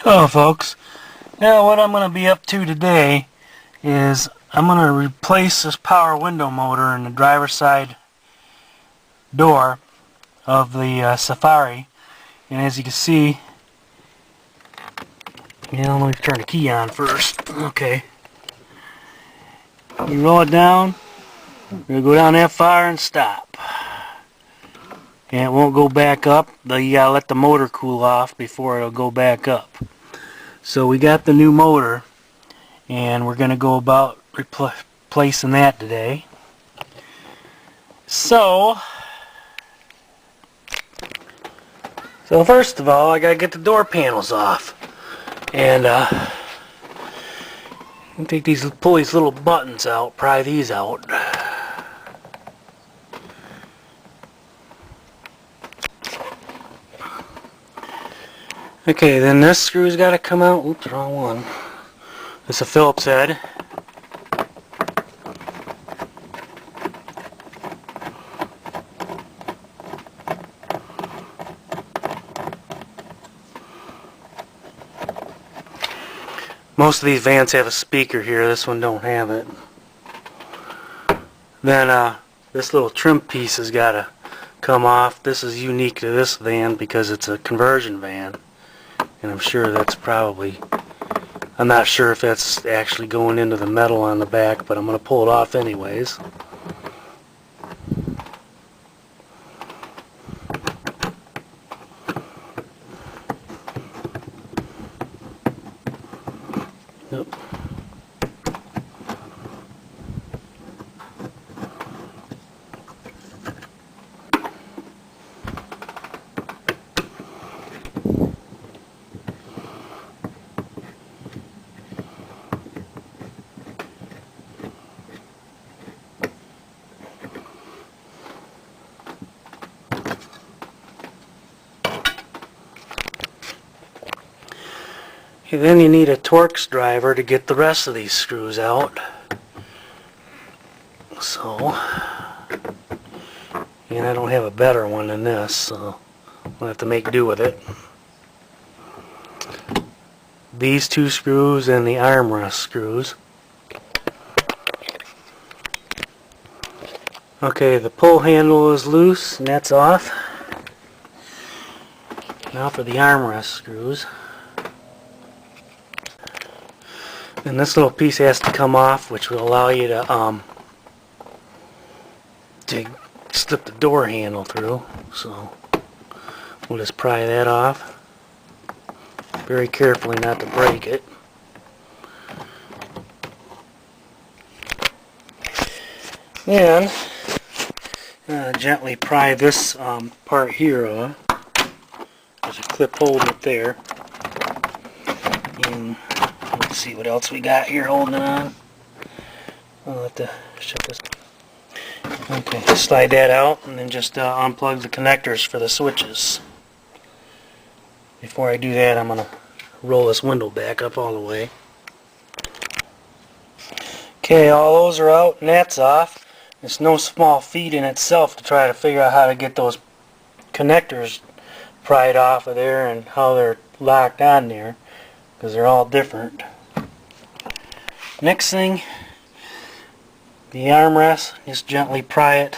Hello folks. Now what I'm going to be up to today is I'm going to replace this power window motor in the driver's side door of the Safari. And as you can see, let me turn the key on first. Okay. You roll it down, you'll go down that far and stop. And it won't go back up. You gotta let the motor cool off before it'll go back up. So we got the new motor, and we're going to go about replacing that today. So first of all, I got to get the door panels off, and pull these little buttons out, pry these out. Okay, then this screw's got to come out. Oops, wrong one. It's a Phillips head. Most of these vans have a speaker here. This one don't have it. Then this little trim piece has got to come off. This is unique to this van because it's a conversion van. And I'm sure that's I'm not sure if that's actually going into the metal on the back, but I'm going to pull it off anyways. Yep. Then you need a Torx driver to get the rest of these screws out. And I don't have a better one than this, so I'll have to make do with it. These two screws and the armrest screws. Okay, the pull handle is loose and that's off. Now for the armrest screws. And this little piece has to come off, which will allow you to slip the door handle through. So we'll just pry that off very carefully, not to break it. Then gently pry this part here off. There's a clip holding it there. And let's see what else we got here holding it on. I'll have to shut this. Okay, slide that out and then just unplug the connectors for the switches. Before I do that, I'm going to roll this window back up all the way. Okay, all those are out and that's off. It's no small feat in itself to try to figure out how to get those connectors pried off of there and how they're locked on there, because they're all different. Next thing, the armrest, just gently pry it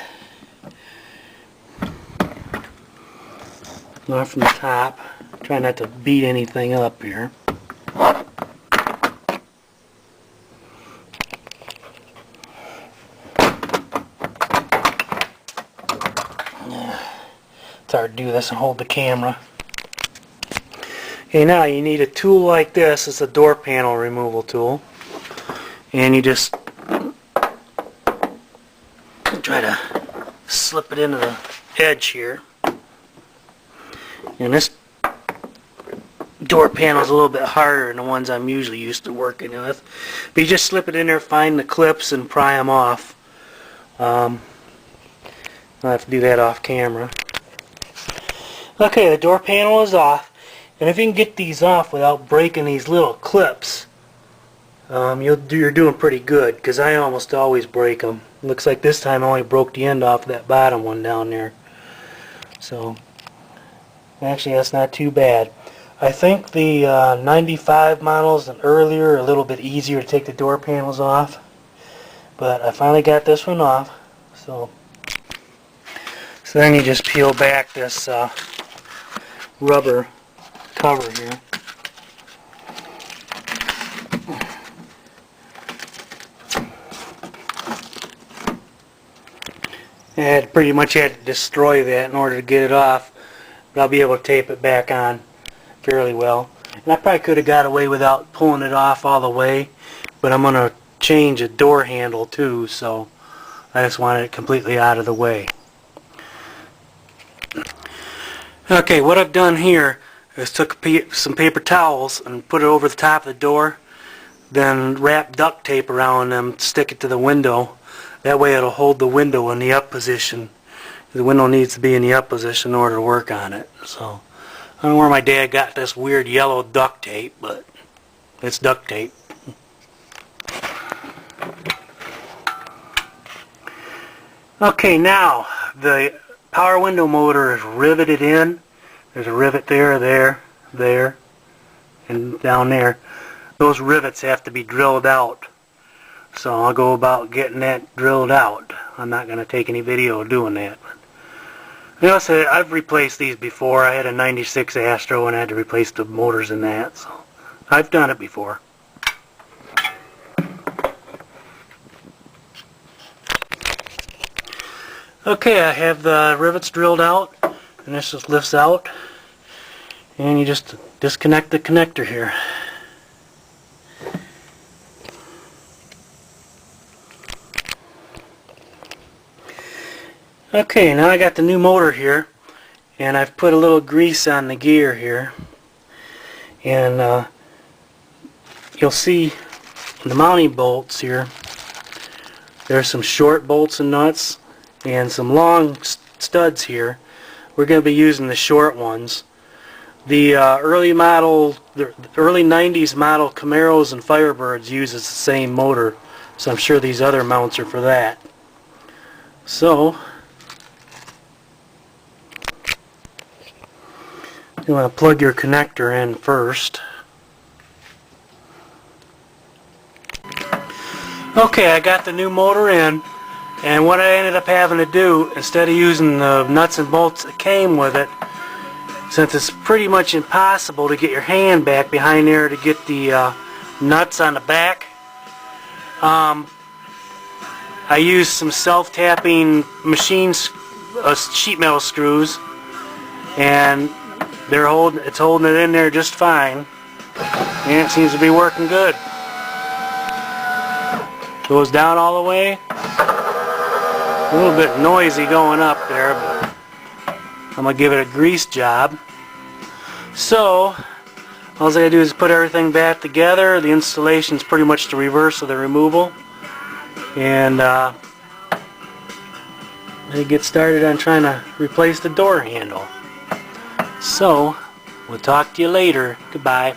off from the top. Try not to beat anything up here. It's hard to do this and hold the camera. Okay, now you need a tool like this. It's a door panel removal tool. And you just try to slip it into the edge here. And this door panel is a little bit harder than the ones I'm usually used to working with. But you just slip it in there, find the clips, and pry them off. I'll have to do that off camera. Okay, the door panel is off. And if you can get these off without breaking these little clips, you're doing pretty good, because I almost always break them. Looks like this time I only broke the end off that bottom one down there. So actually that's not too bad. I think the 95 models and earlier are a little bit easier to take the door panels off, but I finally got this one off. So then you just peel back this rubber cover here. I pretty much had to destroy that in order to get it off, but I'll be able to tape it back on fairly well. And I probably could have got away without pulling it off all the way, but I'm going to change a door handle too, so I just wanted it completely out of the way. Okay, what I've done here is took some paper towels and put it over the top of the door, then wrap duct tape around them, stick it to the window. That way it'll hold the window in the up position. The window needs to be in the up position in order to work on it. So I don't know where my dad got this weird yellow duct tape, but it's duct tape. Okay, now the power window motor is riveted in. There's a rivet there, and down there. Those rivets have to be drilled out. So I'll go about getting that drilled out. I'm not going to take any video of doing that. You know, so I've replaced these before. I had a 96 Astro and I had to replace the motors in that. So I've done it before. Okay, I have the rivets drilled out, and this just lifts out, and you just disconnect the connector here. Okay, now I got the new motor here, and I've put a little grease on the gear here, and you'll see the mounting bolts here. There's some short bolts and nuts and some long studs here. We're going to be using the short ones. The early 90s model Camaros and Firebirds uses the same motor, so I'm sure these other mounts are for that. So you want to plug your connector in first. Okay, I got the new motor in, and what I ended up having to do, instead of using the nuts and bolts that came with it, since it's pretty much impossible to get your hand back behind there to get the nuts on the back, I used some self-tapping machine sheet metal screws, and it's holding it in there just fine, and it seems to be working good. Goes down all the way. A little bit noisy going up there, but I'm going to give it a grease job. So all I gotta do is put everything back together. The installation is pretty much the reverse of the removal, and get started on trying to replace the door handle. So we'll talk to you later. Goodbye.